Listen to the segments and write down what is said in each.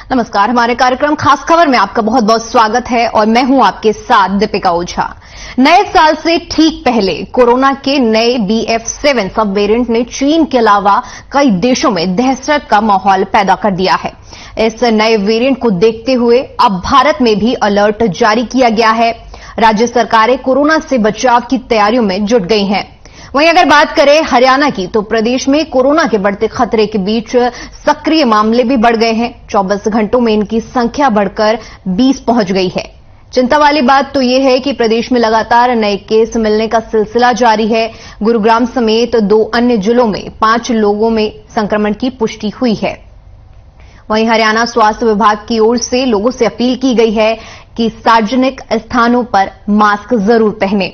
नमस्कार, हमारे कार्यक्रम खास खबर में आपका बहुत बहुत स्वागत है और मैं हूं आपके साथ दीपिका ओझा। नए साल से ठीक पहले कोरोना के नए BF7 सब वेरिएंट ने चीन के अलावा कई देशों में दहशत का माहौल पैदा कर दिया है। इस नए वेरिएंट को देखते हुए अब भारत में भी अलर्ट जारी किया गया है। राज्य सरकारें कोरोना से बचाव की तैयारियों में जुट गई हैं। वहीं अगर बात करें हरियाणा की, तो प्रदेश में कोरोना के बढ़ते खतरे के बीच सक्रिय मामले भी बढ़ गए हैं। 24 घंटों में इनकी संख्या बढ़कर 20 पहुंच गई है। चिंता वाली बात तो यह है कि प्रदेश में लगातार नए केस मिलने का सिलसिला जारी है। गुरुग्राम समेत 2 अन्य जिलों में 5 लोगों में संक्रमण की पुष्टि हुई है। वहीं हरियाणा स्वास्थ्य विभाग की ओर से लोगों से अपील की गई है कि सार्वजनिक स्थानों पर मास्क जरूर पहनें।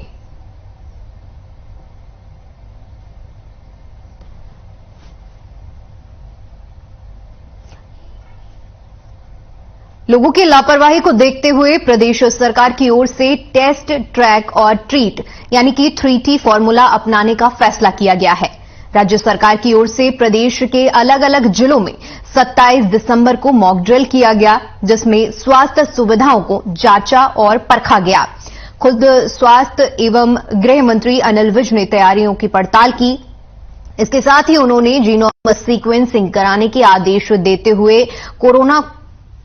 लोगों की लापरवाही को देखते हुए प्रदेश सरकार की ओर से टेस्ट, ट्रैक और ट्रीट यानी कि 3T फॉर्मूला अपनाने का फैसला किया गया है। राज्य सरकार की ओर से प्रदेश के अलग अलग जिलों में 27 दिसंबर को मॉक ड्रिल किया गया, जिसमें स्वास्थ्य सुविधाओं को जांचा और परखा गया। खुद स्वास्थ्य एवं गृह मंत्री अनिल विज ने तैयारियों की पड़ताल की। इसके साथ ही उन्होंने जीनोम सीक्वेंसिंग कराने के आदेश देते हुए कोरोना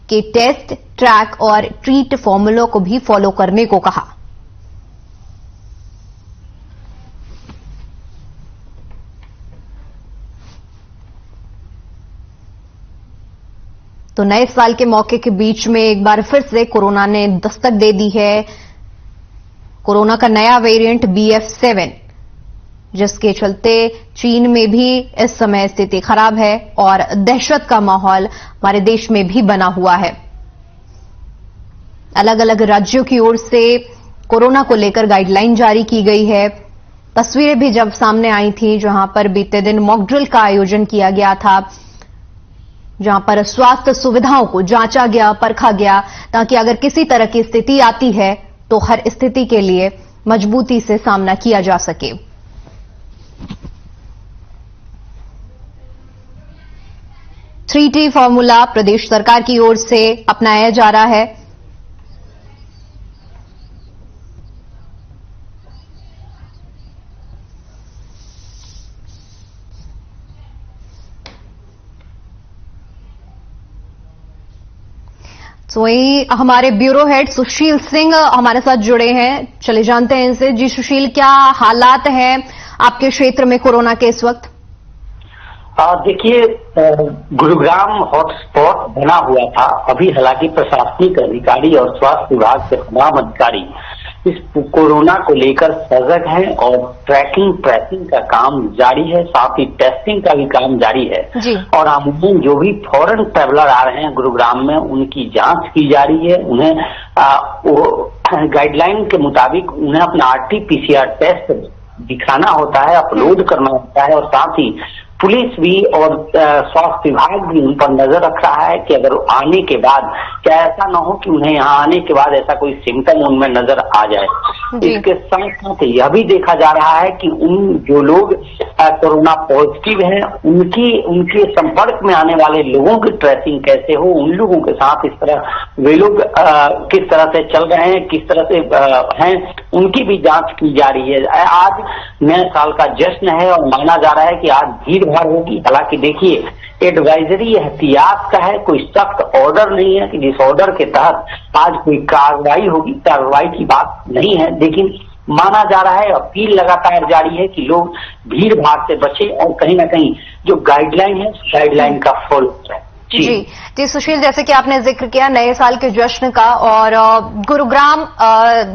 के टेस्ट, ट्रैक और ट्रीट फॉर्मूला को भी फॉलो करने को कहा। तो नए साल के मौके के बीच में एक बार फिर से कोरोना ने दस्तक दे दी है। कोरोना का नया वेरिएंट BF7, जिसके चलते चीन में भी इस समय स्थिति खराब है और दहशत का माहौल हमारे देश में भी बना हुआ है। अलग अलग राज्यों की ओर से कोरोना को लेकर गाइडलाइन जारी की गई है। तस्वीरें भी जब सामने आई थी, जहां पर बीते दिन मॉक ड्रिल का आयोजन किया गया था, जहां पर स्वास्थ्य सुविधाओं को जांचा गया, परखा गया, ताकि अगर किसी तरह की स्थिति आती है तो हर स्थिति के लिए मजबूती से सामना किया जा सके। थ्री टी फॉर्मूला प्रदेश सरकार की ओर से अपनाया जा रहा है। तो वही हमारे ब्यूरो हेड सुशील सिंह हमारे साथ जुड़े हैं। चले जानते हैं इनसे। जी सुशील, क्या हालात हैं आपके क्षेत्र में कोरोना के इस वक्त? देखिए, गुरुग्राम हॉटस्पॉट बना हुआ था। अभी हालांकि प्रशासनिक अधिकारी और स्वास्थ्य विभाग के तमाम अधिकारी इस कोरोना को लेकर सजग हैं और ट्रैकिंग का काम जारी है, साथ ही टेस्टिंग का भी काम जारी है। और आमजन जो भी फॉरेन ट्रैवलर आ रहे हैं गुरुग्राम में, उनकी जांच की जा रही है। उन्हें गाइडलाइन के मुताबिक उन्हें अपना RT-PCR टेस्ट दिखाना होता है, अपलोड करना होता है, और साथ ही पुलिस भी और स्वास्थ्य विभाग भी उन पर नजर रख रहा है कि अगर आने के बाद क्या ऐसा न हो कि उन्हें यहाँ आने के बाद ऐसा कोई सिम्टम उनमें नजर आ जाए। इसके साथ साथ यह भी देखा जा रहा है कि उन जो लोग कोरोना पॉजिटिव हैं, उनके संपर्क में आने वाले लोगों की ट्रेसिंग कैसे हो, उन लोगों के साथ इस तरह वे लोग किस तरह से चल रहे हैं, किस तरह से हैं, उनकी भी जांच की जा रही है। आज नए साल का जश्न है और माना जा रहा है कि आज भीड़ होगी। हालांकि देखिए, एडवाइजरी एहतियात का है, कोई सख्त ऑर्डर नहीं है कि जिस ऑर्डर के तहत आज कोई कार्रवाई होगी। कार्रवाई की बात नहीं है, लेकिन माना जा रहा है, अपील लगातार जारी है कि लोग भीड़ भाड़ से बचे और कहीं ना कहीं जो गाइडलाइन है, गाइडलाइन का फॉलो करें। जी सुशील, जैसे कि आपने जिक्र किया नए साल के जश्न का, और गुरुग्राम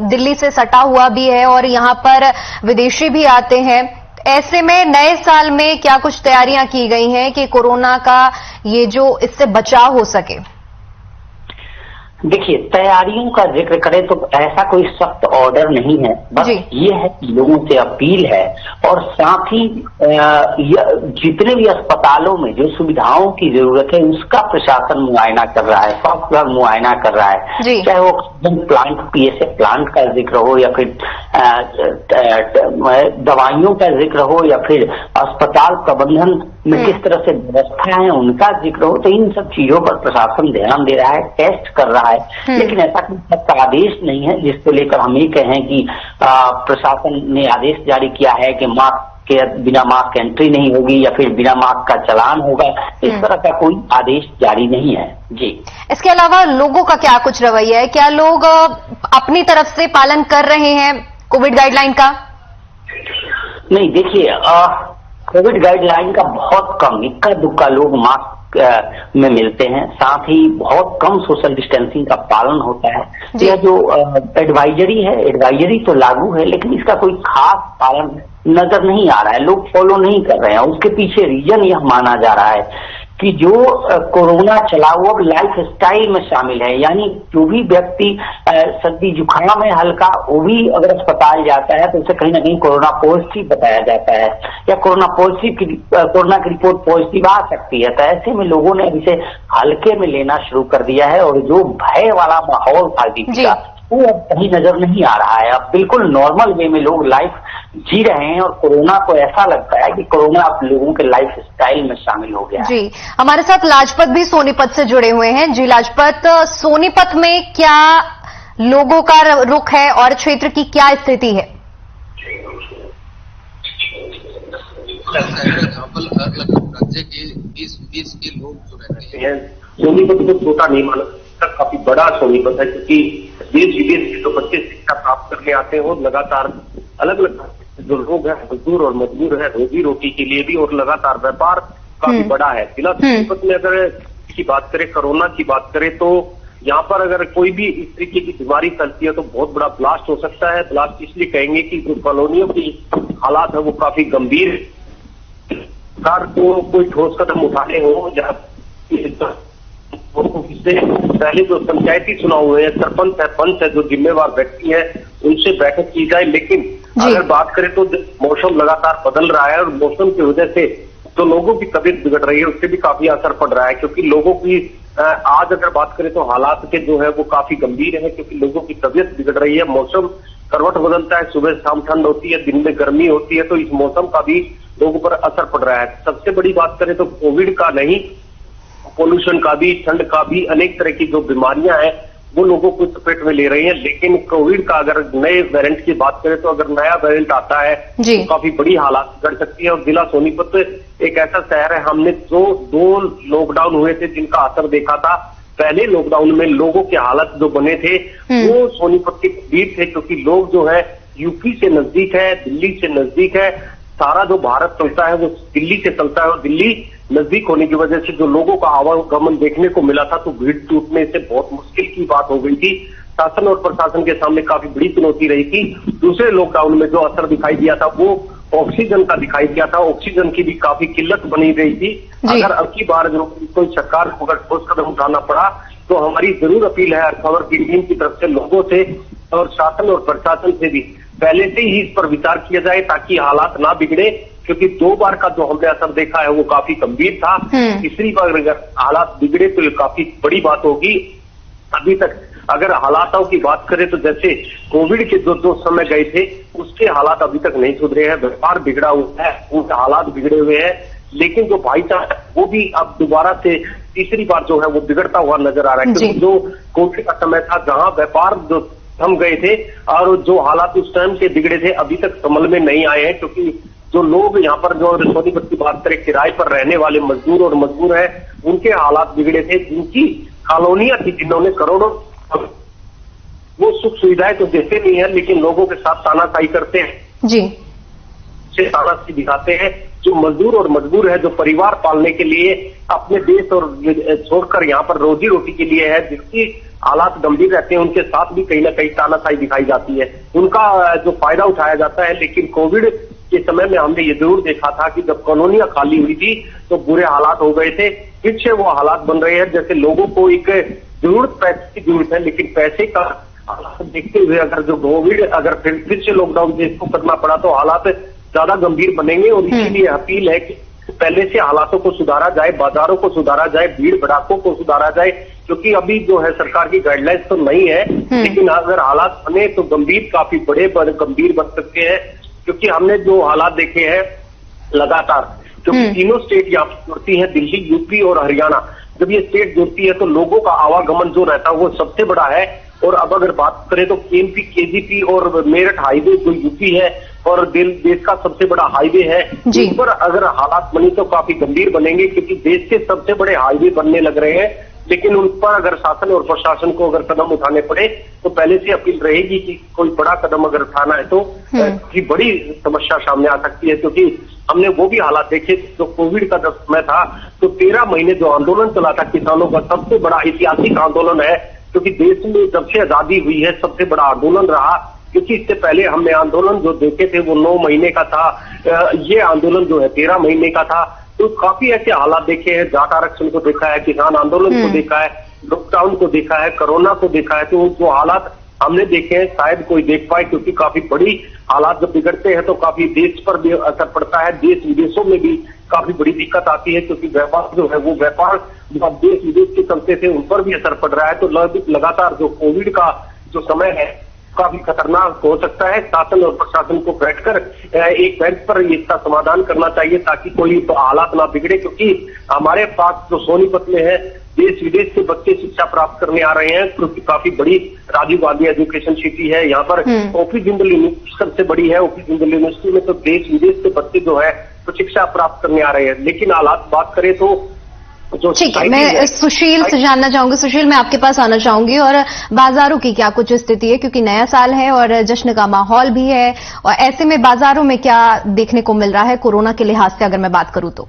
दिल्ली से सटा हुआ भी है और यहाँ पर विदेशी भी आते हैं। ऐसे में नए साल में क्या कुछ तैयारियां की गई हैं कि कोरोना का ये जो इससे बचाव हो सके? देखिए, तैयारियों का जिक्र करें तो ऐसा कोई सख्त ऑर्डर नहीं है, बस ये है कि लोगों से अपील है और साथ ही जितने भी अस्पतालों में जो सुविधाओं की जरूरत है उसका प्रशासन मुआयना कर रहा है, स्वास्थ्य विभाग मुआयना कर रहा है, चाहे वो ऑक्सीजन प्लांट, पीएसए प्लांट का जिक्र हो या फिर दवाइयों का जिक्र हो या फिर अस्पताल प्रबंधन में किस तरह से व्यवस्था है उनका जिक्र हो, तो इन सब चीजों पर प्रशासन ध्यान दे रहा है, टेस्ट कर रहा है। लेकिन ऐसा कोई सख्त आदेश नहीं है जिसको लेकर हम ये कहें कि प्रशासन ने आदेश जारी किया है कि मास्क के बिना मास्क एंट्री नहीं होगी या फिर बिना मास्क का चालान होगा, इस तरह का कोई आदेश जारी नहीं है। जी, इसके अलावा लोगों का क्या कुछ रवैया है? क्या लोग अपनी तरफ से पालन कर रहे हैं कोविड गाइडलाइन का? नहीं, देखिए, कोविड गाइडलाइन का बहुत कम इक्का दुक्का लोग मास्क में मिलते हैं, साथ ही बहुत कम सोशल डिस्टेंसिंग का पालन होता है। यह जो एडवाइजरी है, एडवाइजरी तो लागू है लेकिन इसका कोई खास पालन नजर नहीं आ रहा है, लोग फॉलो नहीं कर रहे हैं। उसके पीछे रीजन यह माना जा रहा है कि जो कोरोना चला वो अब लाइफ स्टाइल में शामिल है, यानी जो भी व्यक्ति सर्दी जुकाम है हल्का, वो भी अगर अस्पताल जाता है तो उसे कहीं ना कहीं कोरोना पॉजिटिव बताया जाता है या कोरोना की रिपोर्ट पॉजिटिव आ सकती है। तो ऐसे में लोगों ने इसे हल्के में लेना शुरू कर दिया है और जो भय वाला माहौल था का वो अब कहीं नजर नहीं आ रहा है। अब बिल्कुल नॉर्मल वे में लोग लाइफ जी रहे हैं और कोरोना को ऐसा लगता है कि कोरोना अब लोगों के लाइफ स्टाइल में शामिल हो गया है। जी, हमारे साथ लाजपत भी सोनीपत से जुड़े हुए हैं। जी लाजपत, सोनीपत में क्या लोगों का रुख है और क्षेत्र की क्या स्थिति है? राज्य के 20 के लोग जो रहते हैं, सोनीपत को छोटा नहीं माना, काफी बड़ा सोनीपत है क्योंकि देश विदेश के जो बच्चे शिक्षा प्राप्त करने आते हैं और लगातार अलग अलग जो लोग हैं मजदूर और मजबूर है रोजी रोटी के लिए भी, और लगातार व्यापार काफी बड़ा है। जिला सोनीपत में अगर की बात करें, कोरोना की बात करें, तो यहाँ पर अगर कोई भी इस तरीके की बीमारी फैलती है तो बहुत बड़ा ब्लास्ट हो सकता है। ब्लास्ट इसलिए कहेंगे कि जो कॉलोनियों की हालात है वो काफी गंभीर, सरकार को कोई ठोस कदम उठाने हो जहाँ इससे पहले जो पंचायती चुनाव हुए हैं, सरपंच है, पंच है, जो जिम्मेवार व्यक्ति है, उनसे बैठक की जाए। लेकिन अगर बात करें तो मौसम लगातार बदल रहा है और मौसम की वजह से जो लोगों की तबीयत बिगड़ रही है उससे भी काफी असर पड़ रहा है, क्योंकि लोगों की आज अगर बात करें तो हालात के जो है वो काफी गंभीर है, क्योंकि लोगों की तबीयत बिगड़ रही है। मौसम करवट बदलता है, सुबह शाम ठंड होती है, दिन में गर्मी होती है, तो इस मौसम का भी लोगों पर असर पड़ रहा है। सबसे बड़ी बात करें तो कोविड का नहीं, पोल्यूशन का भी, ठंड का भी, अनेक तरह की जो बीमारियां हैं वो लोगों को चपेट में ले रही हैं। लेकिन कोविड का अगर नए वेरिएंट की बात करें तो अगर नया वेरिएंट आता है तो काफी बड़ी हालात बिगड़ सकती है। और जिला सोनीपत एक ऐसा शहर है, हमने जो 2 लॉकडाउन हुए थे जिनका असर देखा था। पहले लॉकडाउन में लोगों के हालत जो बने थे वो सोनीपत के करीब थे, क्योंकि लोग जो है यूपी से नजदीक है, दिल्ली से नजदीक है, सारा जो भारत चलता है वो दिल्ली से चलता है और दिल्ली नजदीक होने की वजह से जो लोगों का आवागमन देखने को मिला था तो भीड़ टूटने से बहुत मुश्किल की बात हो गई थी। शासन और प्रशासन के सामने काफी बड़ी चुनौती रही थी। दूसरे लॉकडाउन में जो असर दिखाई दिया था वो ऑक्सीजन का दिखाई दिया था, ऑक्सीजन की भी काफी किल्लत बनी रही थी। अगर अब की बार जो कोई सरकार को अगर ठोस कदम उठाना पड़ा तो हमारी जरूर अपील है खबर की टीम की तरफ से लोगों से और शासन और प्रशासन से भी पहले से ही इस पर विचार किया जाए ताकि हालात ना बिगड़े, क्योंकि 2 बार का जो हमने असर देखा है वो काफी गंभीर था। तीसरी बार अगर हालात बिगड़े तो ये काफी बड़ी बात होगी। अभी तक अगर हालातों की बात करें तो जैसे कोविड के जो समय गए थे उसके हालात अभी तक नहीं सुधरे हैं, व्यापार बिगड़ा हुआ है, उनके हालात बिगड़े हुए हैं। लेकिन जो भाईचारा वो भी अब दोबारा से तीसरी बार जो है वो बिगड़ता हुआ नजर आ रहा है, क्योंकि जो कोविड का समय था जहां व्यापार जो थम गए थे और जो हालात उस टाइम के बिगड़े थे अभी तक संभल में नहीं आए हैं, क्योंकि जो लोग यहाँ पर जो सोनीपत की बात करें किराए पर रहने वाले मजदूर और मजबूर हैं उनके हालात बिगड़े थे। जिनकी कॉलोनियां थी जिन्होंने करोड़ों, वो सुख सुविधाएं तो देते नहीं है लेकिन लोगों के साथ तानाशाही करते हैं जी, से तानाशाही दिखाते हैं। जो मजदूर और मजबूर है, जो परिवार पालने के लिए अपने देश और छोड़कर यहाँ पर रोजी रोटी के लिए है, जिसकी हालात गंभीर रहते हैं, उनके साथ भी कहीं ना कहीं तानाशाही दिखाई जाती है, उनका जो फायदा उठाया जाता है। लेकिन कोविड के समय में हमने ये जरूर देखा था कि जब कॉलोनियां खाली हुई थी तो बुरे हालात हो गए थे। फिर से वो हालात बन रहे हैं, जैसे लोगों को एक जरूरत पैसे की जरूरत है, लेकिन पैसे का हालात देखते हुए अगर जो कोविड अगर फिर से लॉकडाउन देश को करना पड़ा तो हालात ज्यादा गंभीर बनेंगे। और इसीलिए अपील है कि पहले से हालातों को सुधारा जाए, बाजारों को सुधारा जाए, भीड़ भड़ाकों को सुधारा जाए, क्योंकि अभी जो है सरकार की गाइडलाइंस तो नहीं है, लेकिन अगर हालात बने तो गंभीर काफी गंभीर बन सकते हैं। क्योंकि हमने जो हालात देखे हैं लगातार, क्योंकि तीनों स्टेट यहाँ पर जुड़ती है, दिल्ली, यूपी और हरियाणा, जब ये स्टेट जुड़ती है तो लोगों का आवागमन जो रहता है वो सबसे बड़ा है। और अब अगर बात करें तो केएमपी, केजीपी और मेरठ हाईवे जो यूपी है और देश का सबसे बड़ा हाईवे है, इस पर अगर हालात बनी तो काफी गंभीर बनेंगे, क्योंकि देश के सबसे बड़े हाईवे बनने लग रहे हैं। लेकिन उन पर अगर शासन और प्रशासन को अगर कदम उठाने पड़े तो पहले से अपील रहेगी कि कोई बड़ा कदम अगर उठाना है तो बड़ी समस्या सामने आ सकती है। क्योंकि हमने वो भी हालात देखे जो कोविड का जब समय था तो 13 महीने जो आंदोलन चला था किसानों का, सबसे बड़ा ऐतिहासिक आंदोलन है, क्योंकि देश में जब से आजादी हुई है सबसे बड़ा आंदोलन रहा। क्योंकि इससे पहले हमने आंदोलन जो देखे थे वो 9 महीने का था, ये आंदोलन जो है 13 महीने का था। तो काफी ऐसे हालात देखे हैं, जाट आरक्षण को देखा है, किसान आंदोलन को देखा है, लॉकडाउन को देखा है, कोरोना को देखा है। तो जो हालात हमने देखे हैं शायद कोई देख पाए, क्योंकि काफी बड़ी हालात जब बिगड़ते हैं तो काफी देश पर भी असर पड़ता है, देश विदेशों में भी काफी बड़ी दिक्कत आती है, क्योंकि व्यापार जो है वो व्यापार जो अब देश विदेश के चलते थे उन पर भी असर पड़ रहा है। तो लगातार जो कोविड का जो समय है काफी खतरनाक हो सकता है। शासन और प्रशासन को बैठकर एक बेंच पर इसका समाधान करना चाहिए ताकि कोई हालात ना बिगड़े, क्योंकि हमारे पास जो सोनीपत में है देश विदेश से बच्चे शिक्षा प्राप्त करने आ रहे हैं, क्योंकि काफी बड़ी राजीव गांधी एजुकेशन सिटी है। यहाँ पर ओपी जिंदल यूनिवर्सिटी सबसे बड़ी है, ओपी जिंदल यूनिवर्सिटी में तो देश विदेश से बच्चे जो है तो शिक्षा प्राप्त करने आ रहे हैं। लेकिन हालात बात करें तो ठीक है, मैं सुशील से जानना चाहूंगी। सुशील, मैं आपके पास आना चाहूंगी और बाजारों की क्या कुछ स्थिति है, क्योंकि नया साल है और जश्न का माहौल भी है, और ऐसे में बाजारों में क्या देखने को मिल रहा है कोरोना के लिहाज से अगर मैं बात करूं तो?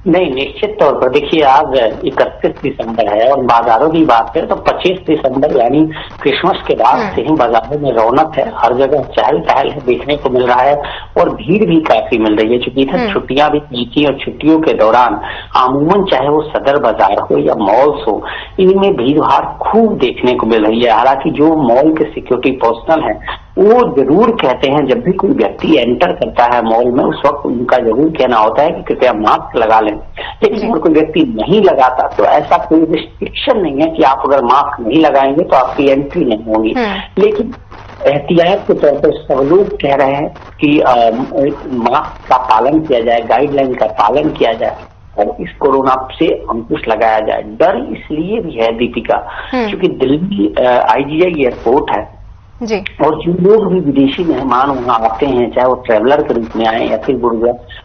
नहीं, निश्चित तौर पर देखिए आज 31 दिसंबर है और बाजारों की बात करें तो 25 दिसंबर यानी क्रिसमस के बाद से ही बाजारों में रौनक है, हर जगह चहल पहल है देखने को मिल रहा है और भीड़ भी काफी मिल रही है। चूंकि इधर छुट्टियां भी की थी और छुट्टियों के दौरान अमूमन चाहे वो सदर बाजार हो या मॉल्स हो, इनमें भीड़ भाड़ खूब देखने को मिल रही है। हालांकि जो मॉल के सिक्योरिटी पर्सनल है वो जरूर कहते हैं जब भी कोई व्यक्ति एंटर करता है मॉल में उस वक्त उनका जरूर कहना होता है कि कृपया मास्क लगा लें। लेकिन अगर कोई व्यक्ति नहीं लगाता तो ऐसा कोई रिस्ट्रिक्शन नहीं है कि आप अगर मास्क नहीं लगाएंगे तो आपकी एंट्री नहीं होगी। लेकिन एहतियात के तौर पर सब लोग कह रहे हैं कि मास्क का पालन किया जाए, गाइडलाइन का पालन किया जाए और इस कोरोना से अंकुश लगाया जाए। डर इसलिए भी है दीपिका क्योंकि दिल्ली IGI एयरपोर्ट है जी। और जो लोग भी विदेशी मेहमान वहाँ आते हैं, चाहे वो ट्रेवलर के रूप में आए या फिर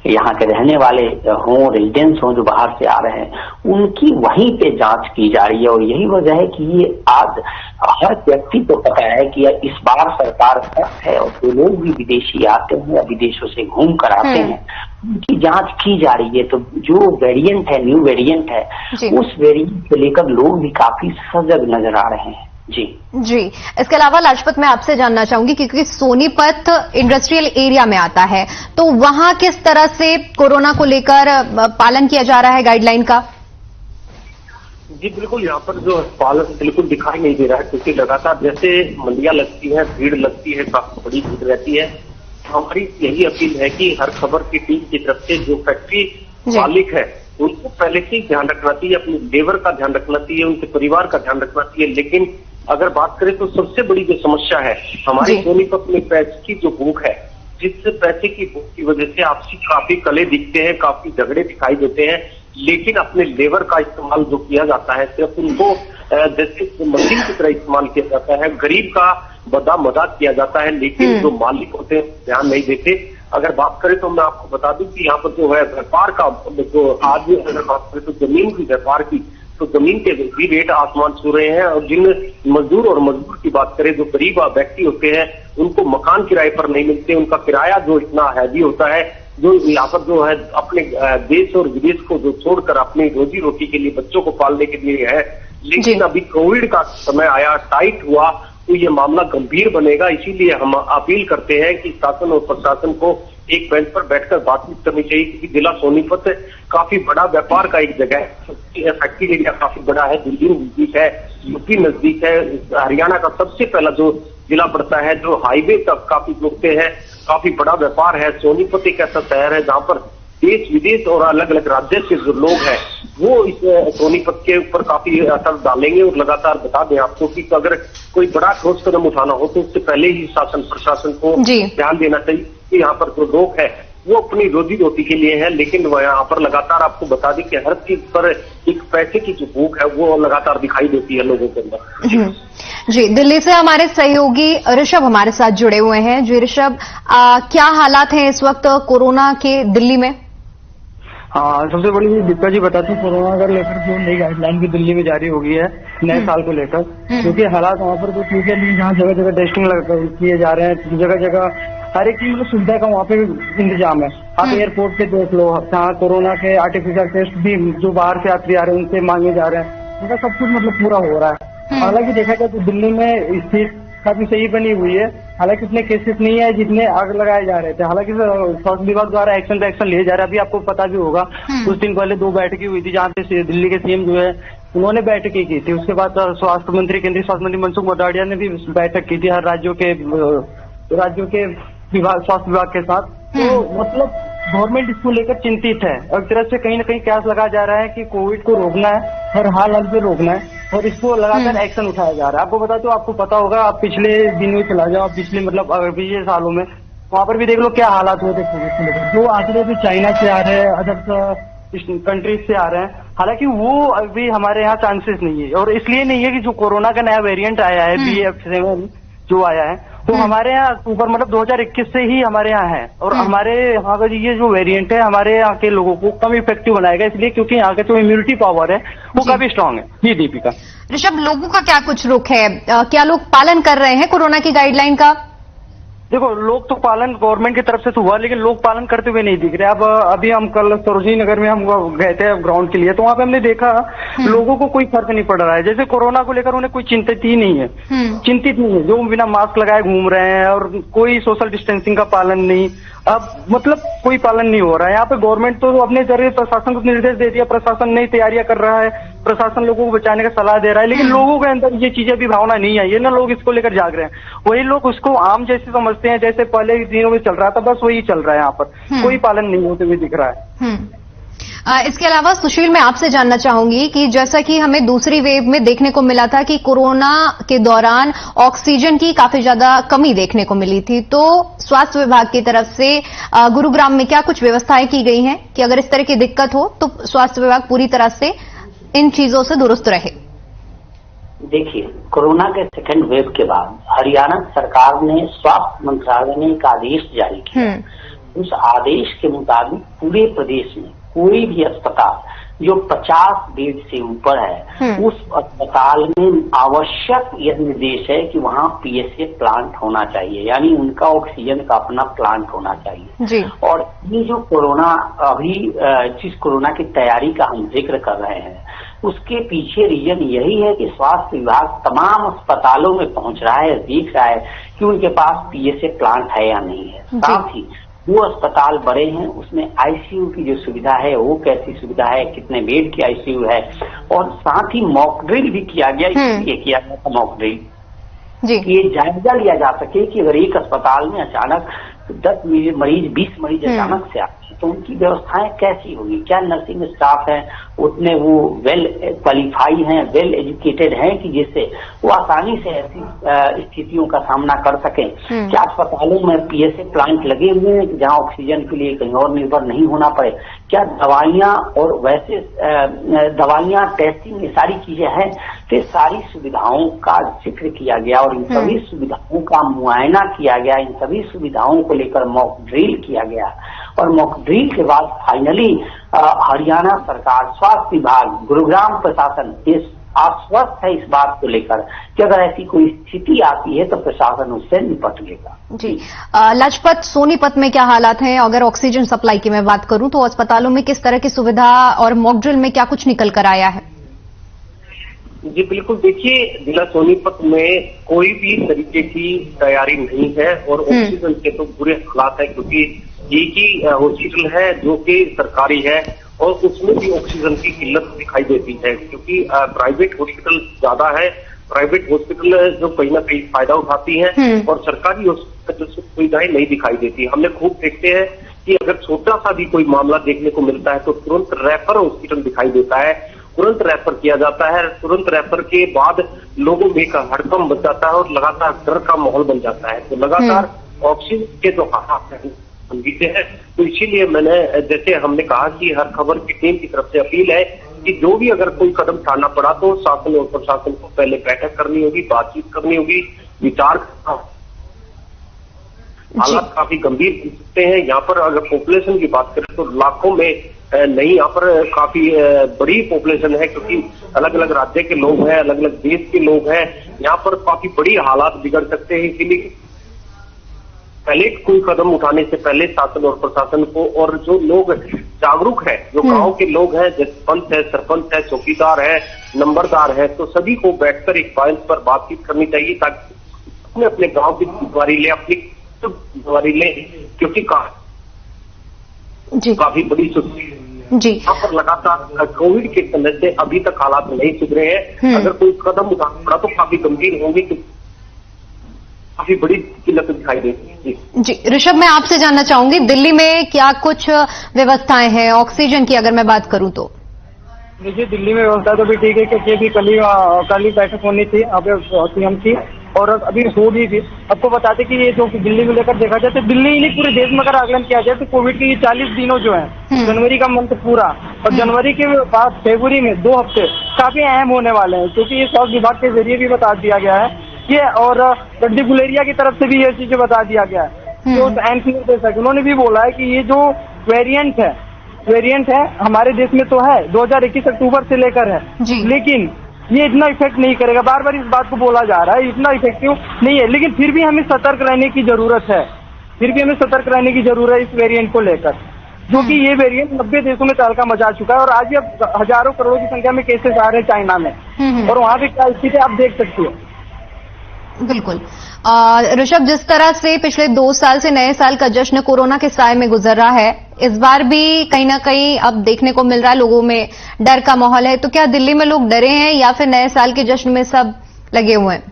यहाँ के रहने वाले हों, रेजिडेंट्स हों जो बाहर से आ रहे हैं, उनकी वहीं पे जांच की जा रही है। और यही वजह है कि ये आज हर व्यक्ति को पता है कि इस बार सरकार सख्त है और जो लोग भी विदेशी आते हैं या विदेशों से घूम कर आते हैं उनकी जांच की जा रही है। तो जो वेरिएंट है, न्यू वेरिएंट है, उस वेरिएंट को लेकर लोग भी काफी सजग नजर आ रहे हैं। जी। इसके अलावा लाजपत मैं आपसे जानना चाहूंगी क्योंकि सोनीपत इंडस्ट्रियल एरिया में आता है, तो वहां किस तरह से कोरोना को लेकर पालन किया जा रहा है गाइडलाइन का? जी बिल्कुल, यहाँ पर जो पालन बिल्कुल दिखाई नहीं दे रहा है, क्योंकि लगातार जैसे मंडियां लगती है, भीड़ लगती है, काफी बड़ी भीड़ रहती है। हमारी यही अपील है कि हर खबर की टीम की तरफ से जो फैक्ट्री मालिक है उनको पहले से ध्यान रखना चाहिए, अपने लेबर का ध्यान रखना चाहिए, उनके परिवार का ध्यान रखना चाहिए। लेकिन अगर बात करें तो सबसे बड़ी जो समस्या है हमारे सोनीपत में पैसे की जो भूख है, जिस पैसे की भूख की वजह से आपसी काफी कले दिखते हैं, काफी झगड़े दिखाई देते हैं, लेकिन अपने लेबर का इस्तेमाल जो किया जाता है सिर्फ उनको जैसे मशीन की तरह इस्तेमाल किया जाता है, गरीब का बदा मजाक किया जाता है, लेकिन जो मालिक होते हैं ध्यान नहीं देते। अगर बात करें तो मैं आपको बता दूं कि यहाँ पर जो है व्यापार का जो आज अगर बात करें तो जमीन की व्यापार की, तो जमीन के भी रेट आसमान छू रहे हैं। और जिन मजदूर की बात करें, जो गरीब व्यक्ति होते हैं उनको मकान किराए पर नहीं मिलते, उनका किराया जो इतना हैवी होता है, जो यहाँ पर जो है अपने देश और विदेश को जो छोड़कर अपनी रोजी रोटी के लिए बच्चों को पालने के लिए है। लेकिन अभी कोविड का समय आया, टाइट हुआ तो ये मामला गंभीर बनेगा। इसीलिए हम अपील करते हैं कि शासन और प्रशासन को एक बेंच पर बैठकर बातचीत करनी चाहिए, क्योंकि जिला सोनीपत काफी बड़ा व्यापार का एक जगह है, फैक्ट्री एरिया काफी बड़ा है, दिल्ली नजदीक है, यूपी नजदीक है, हरियाणा का सबसे पहला जो जिला पड़ता है, जो हाईवे तक काफी जुड़ते हैं, काफी बड़ा व्यापार है। सोनीपत एक ऐसा शहर है जहां पर देश विदेश और अलग अलग राज्य के जो लोग हैं वो इस सोनीपत के ऊपर काफी असर डालेंगे। और लगातार बता दें आपको कि अगर कोई बड़ा ठोस कदम उठाना हो तो उससे पहले ही शासन प्रशासन को ध्यान देना चाहिए कि यहाँ पर जो लोग हैं वो अपनी रोजी रोटी के लिए है, लेकिन वह यहाँ पर लगातार आपको बता दें कि हर चीज पर एक पैसे की जो भूख है वो लगातार दिखाई देती है लोगों के अंदर। जी, दिल्ली से हमारे सहयोगी ऋषभ हमारे साथ जुड़े हुए हैं। जी ऋषभ, क्या हालात हैं इस वक्त कोरोना के दिल्ली में? हाँ, सबसे बड़ी दीपिका जी बताती हूँ, कोरोना को लेकर जो नई गाइडलाइन भी दिल्ली में जारी हो गई है नए साल को लेकर, क्योंकि हालात वहाँ पर जो चीजें नहीं, जहाँ जगह जगह टेस्टिंग किए जा रहे हैं, जगह जगह हर एक चीज सुविधा का वहाँ पे इंतजाम है। आप एयरपोर्ट पे देख लो, जहाँ कोरोना के आर्टिफिशियल टेस्ट भी जो बाहर से यात्री आ रहे हैं उनसे मांगे जा रहे हैं, उनका सब कुछ मतलब पूरा हो रहा है। हालांकि देखा जाए तो दिल्ली में स्थिति काफी सही बनी हुई है, हालांकि इतने केसेस नहीं है जितने आग लगाए जा रहे थे। हालांकि स्वास्थ्य विभाग द्वारा एक्शन पे एक्शन लिए जा रहा है। अभी आपको पता भी होगा कुछ दिन पहले 2 बैठकें हुई थी जहाँ पे दिल्ली के सीएम जो है उन्होंने बैठकें की थी। उसके बाद स्वास्थ्य मंत्री, केंद्रीय स्वास्थ्य मंत्री मनसुख मंडाविया ने भी बैठक की थी हर राज्यों के स्वास्थ्य विभाग के साथ। तो मतलब गवर्नमेंट इसको लेकर चिंतित है और एक तरह से कहीं ना कहीं कयास लगाया जा रहा है कि कोविड को रोकना है, हर हाल में रोकना है और इसको लगातार एक्शन उठाया जा रहा है। आपको बता दो, आपको पता होगा, आप पिछले दिन में चला जाओ, पिछले पिछले सालों में वहाँ पर भी देख लो क्या हालात हुए थे कोविड को लेकर। जो आंकड़े भी चाइना से आ रहे हैं, अदर कंट्रीज से आ रहे हैं, हालांकि वो अभी हमारे यहाँ चांसेस नहीं है। और इसलिए नहीं है कि जो कोरोना का नया वेरिएंट आया है BF7 जो आया है तो हमारे यहाँ ऊपर मतलब 2021 से ही हमारे यहाँ है और हमारे यहाँ का ये जो वेरिएंट है हमारे यहाँ के लोगों को कम इफेक्टिव बनाएगा, इसलिए क्योंकि यहाँ का जो इम्यूनिटी पावर है वो काफी स्ट्रांग है। जी दीपिका। ऋषभ, लोगों का क्या कुछ रुख है, क्या लोग पालन कर रहे हैं कोरोना की गाइडलाइन का? देखो, लोग तो पालन गवर्नमेंट की तरफ से तो हुआ, लेकिन लोग पालन करते हुए नहीं दिख रहे। अब अभी हम कल सरोजनी नगर में हम गए थे ग्राउंड के लिए, तो वहाँ पे हमने देखा लोगों को कोई फर्क नहीं पड़ रहा है। जैसे कोरोना को लेकर उन्हें कोई चिंतित ही नहीं है, चिंतित नहीं है, जो बिना मास्क लगाए घूम रहे हैं और कोई सोशल डिस्टेंसिंग का पालन नहीं, अब मतलब कोई पालन नहीं हो रहा है। यहाँ पे गवर्नमेंट तो अपने जरिए प्रशासन को निर्देश दे दिया, प्रशासन नई तैयारियां कर रहा है, प्रशासन लोगों को बचाने का सलाह दे रहा है, लेकिन लोगों के अंदर ये चीजें भी भावना नहीं आई है ना, लोग इसको लेकर जाग रहे हैं। वही लोग उसको आम जैसे समझते हैं, जैसे पहले दिनों में चल रहा था, बस वही चल रहा है। यहाँ पर कोई पालन नहीं होते हुए दिख रहा है। इसके अलावा सुशील, मैं आपसे जानना चाहूंगी कि जैसा कि हमें दूसरी वेव में देखने को मिला था कि कोरोना के दौरान ऑक्सीजन की काफी ज्यादा कमी देखने को मिली थी, तो स्वास्थ्य विभाग की तरफ से गुरुग्राम में क्या कुछ व्यवस्थाएं की गई हैं कि अगर इस तरह की दिक्कत हो तो स्वास्थ्य विभाग पूरी तरह से इन चीजों से दुरुस्त रहे? देखिए, कोरोना के सेकेंड वेव के बाद हरियाणा सरकार ने, स्वास्थ्य मंत्रालय ने एक आदेश जारी किया। उस आदेश के मुताबिक पूरे प्रदेश में कोई भी अस्पताल जो 50 बेड से ऊपर है उस अस्पताल में आवश्यक यह निर्देश है कि वहाँ PSA प्लांट होना चाहिए, यानी उनका ऑक्सीजन का अपना प्लांट होना चाहिए जी। और ये जो कोरोना अभी जिस कोरोना की तैयारी का हम जिक्र कर रहे हैं उसके पीछे रीजन यही है कि स्वास्थ्य विभाग तमाम अस्पतालों में पहुंच रहा है, देख रहा है कि उनके पास PSA प्लांट है या नहीं है। साथ ही वो अस्पताल बड़े हैं उसमें ICU की जो सुविधा है वो कैसी सुविधा है, कितने बेड की ICU है, और साथ ही मॉक ड्रिल भी किया गया। इसलिए किया गया था मॉक ड्रिल जी, ये जायजा लिया जा सके कि अगर एक अस्पताल में अचानक 10 मरीज 20 मरीज अचानक से आते हैं तो उनकी व्यवस्थाएं कैसी होगी, क्या नर्सिंग स्टाफ है उतने वो वेल क्वालिफाई हैं, वेल एजुकेटेड हैं कि जिससे वो आसानी से ऐसी स्थितियों का सामना कर सकें। क्या अस्पतालों में PSA प्लांट लगे हुए हैं जहां ऑक्सीजन के लिए कहीं और निर्भर नहीं होना पड़े, क्या दवाइयां और वैसे दवाइयां, टेस्टिंग, ये सारी चीजें हैं। तो सारी सुविधाओं का जिक्र किया गया और इन सभी सुविधाओं का मुआयना किया गया, इन सभी सुविधाओं को लेकर मॉक ड्रिल किया गया और मॉक ड्रिल के बाद फाइनली हरियाणा सरकार, स्वास्थ्य विभाग, गुरुग्राम प्रशासन इस आश्वस्त है इस बात को लेकर कि अगर ऐसी कोई स्थिति आती है तो प्रशासन उससे निपट लेगा जी। लाजपत, सोनीपत में क्या हालात हैं? अगर ऑक्सीजन सप्लाई की मैं बात करूं तो अस्पतालों में किस तरह की सुविधा और मॉक ड्रिल में क्या कुछ निकल कर आया है? जी बिल्कुल, देखिए जिला सोनीपत में कोई भी तरीके की तैयारी नहीं है और ऑक्सीजन के तो बुरे हालात है, क्योंकि एक ही हॉस्पिटल है जो कि सरकारी है और उसमें भी ऑक्सीजन की किल्लत दिखाई देती है, क्योंकि प्राइवेट हॉस्पिटल ज्यादा है। प्राइवेट हॉस्पिटल जो कहीं ना कहीं फायदा उठाती हैं और सरकारी हॉस्पिटल जो सुविधाएं नहीं दिखाई देती। हमने खूब देखते हैं कि अगर छोटा सा भी कोई मामला देखने को मिलता है तो तुरंत रेफर हॉस्पिटल दिखाई देता है, तुरंत रेफर किया जाता है। तुरंत रेफर के बाद लोगों में एक हड़कंप बच जाता है और लगातार डर का माहौल बन जाता है। तो लगातार ऑक्सीजन के जो हालात हैं, तो इसीलिए मैंने, जैसे हमने कहा कि हर खबर की टीम की तरफ से अपील है कि जो भी अगर कोई कदम उठाना पड़ा तो शासन और प्रशासन को पहले बैठक करनी होगी, बातचीत करनी होगी, विचार करना। हालात काफी गंभीर हो सकते हैं। यहाँ पर अगर पॉपुलेशन की बात करें तो लाखों में नहीं, यहाँ पर काफी बड़ी पॉपुलेशन है, क्योंकि अलग अलग राज्य के लोग हैं, अलग अलग देश के लोग हैं। यहाँ पर काफी बड़ी हालात बिगड़ सकते हैं। इसीलिए पहले कोई कदम उठाने से पहले शासन और प्रशासन को, और जो लोग जागरूक हैं, जो गांव के लोग हैं, जैसे पंच है, सरपंच है, चौकीदार है, नंबरदार है, तो सभी को बैठकर एक पॉइंट पर बातचीत करनी चाहिए ताकि अपने अपने गांव की जिम्मेदारी ले, अपनी जिम्मेदारी ले, क्योंकि काफी बड़ी जी यहाँ पर लगातार कोविड के समय से अभी तक हालात नहीं सुधरे हैं। अगर कोई कदम उठाना पड़ा तो काफी गंभीर होंगे, काफी बड़ी किल्लत दिखाई देती है। जी ऋषभ, मैं आपसे जानना चाहूंगी, दिल्ली में क्या कुछ व्यवस्थाएं हैं ऑक्सीजन की, अगर मैं बात करूं तो? देखिए, दिल्ली में व्यवस्था तो भी ठीक है, क्योंकि अभी कल ही बैठक होनी थी अब सीएम की, और अभी हो भी थी। आपको बताते कि ये जो दिल्ली में लेकर देखा जाए तो दिल्ली ही नहीं पूरे देश में अगर आकलन किया जाए तो कोविड के ये 40 दिनों जो है, जनवरी का मंथ पूरा और जनवरी के बाद फरवरी में 2 हफ्ते काफी अहम होने वाले हैं, क्योंकि ये स्वास्थ्य विभाग के जरिए भी बता दिया गया है ये, और गड्डी गुलेरिया की तरफ से भी ये चीजें बता दिया गया है। जो एम्स निर्देशक उन्होंने भी बोला है कि ये जो वेरिएंट है हमारे देश में तो है 2021 अक्टूबर से लेकर है, लेकिन ये इतना इफेक्ट नहीं करेगा। बार बार इस बात को बोला जा रहा है, इतना इफेक्टिव नहीं है, लेकिन फिर भी हमें सतर्क रहने की जरूरत है। इस वेरिएंट को लेकर, जो कि ये वेरिएंट 90 देशों में तहलका मचा चुका है और आज भी अब हजारों करोड़ों की संख्या में केसेस आ रहे हैं चाइना में, और वहां पे क्या स्थिति आप देख सकते हो। बिल्कुल। ऋषभ, जिस तरह से पिछले 2 साल से नए साल का जश्न कोरोना के साए में गुजर रहा है, इस बार भी कहीं ना कहीं अब देखने को मिल रहा है लोगों में डर का माहौल है, तो क्या दिल्ली में लोग डरे हैं या फिर नए साल के जश्न में सब लगे हुए हैं?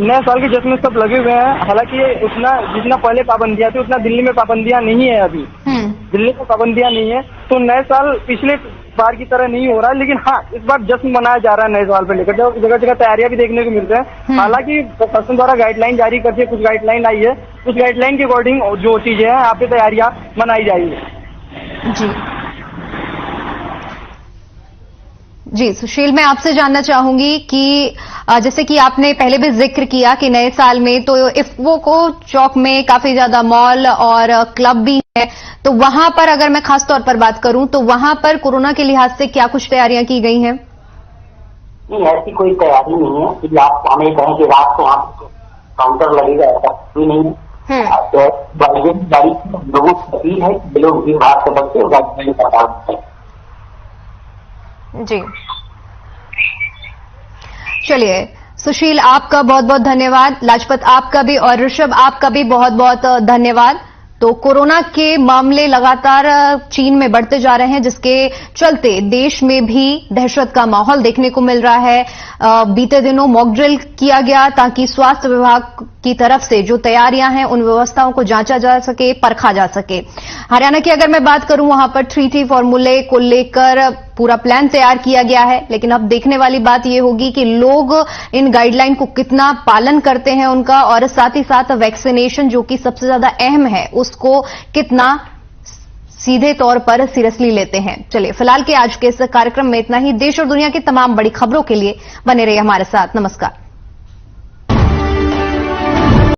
नए साल के जश्न में सब लगे हुए हैं। हालांकि उतना जितना पहले पाबंदियां थी उतना दिल्ली में पाबंदियां नहीं है अभी। दिल्ली में पाबंदियां नहीं है, तो नए साल पिछले बार की तरह नहीं हो रहा है, लेकिन हाँ इस बार जश्न मनाया जा रहा है नए साल पर लेकर। जगह जगह तैयारियां भी देखने को मिल रही है। हालांकि प्रशासन द्वारा गाइडलाइन जारी करके कुछ गाइडलाइन आई है, उस गाइडलाइन के अकॉर्डिंग जो चीजें हैं यहाँ पे तैयारियां मनाई जाएगी। जी सुशील, मैं आपसे जानना चाहूंगी कि जैसे कि आपने पहले भी जिक्र किया कि नए साल में तो इफ्को को चौक में काफी ज्यादा मॉल और क्लब भी है, तो वहां पर अगर मैं खास तौर पर बात करूं तो वहां पर कोरोना के लिहाज से क्या कुछ तैयारियां की गई हैं? नहीं, ऐसी कोई तैयारी नहीं है कि आप हमें कहें कि रात को वहां काउंटर लगेगा, ऐसा भी नहीं है। तो लोगों की अपील है कि लोग भीड़ भाड़ से बचते और जी चलिए सुशील, आपका बहुत बहुत धन्यवाद। लाजपत आपका भी और ऋषभ आपका भी बहुत बहुत धन्यवाद। तो कोरोना के मामले लगातार चीन में बढ़ते जा रहे हैं, जिसके चलते देश में भी दहशत का माहौल देखने को मिल रहा है। बीते दिनों मॉक ड्रिल किया गया ताकि स्वास्थ्य विभाग की तरफ से जो तैयारियां हैं उन व्यवस्थाओं को जांचा जा सके, परखा जा सके। हरियाणा की अगर मैं बात करूं, वहां पर 3T फॉर्मूले को लेकर पूरा प्लान तैयार किया गया है, लेकिन अब देखने वाली बात यह होगी कि लोग इन गाइडलाइन को कितना पालन करते हैं उनका, और साथ ही साथ वैक्सीनेशन जो कि सबसे ज्यादा अहम है उसको कितना सीधे तौर पर सीरियसली लेते हैं। चलिए फिलहाल के आज के इस कार्यक्रम में इतना ही। देश और दुनिया की तमाम बड़ी खबरों के लिए बने रहिए हमारे साथ। नमस्कार।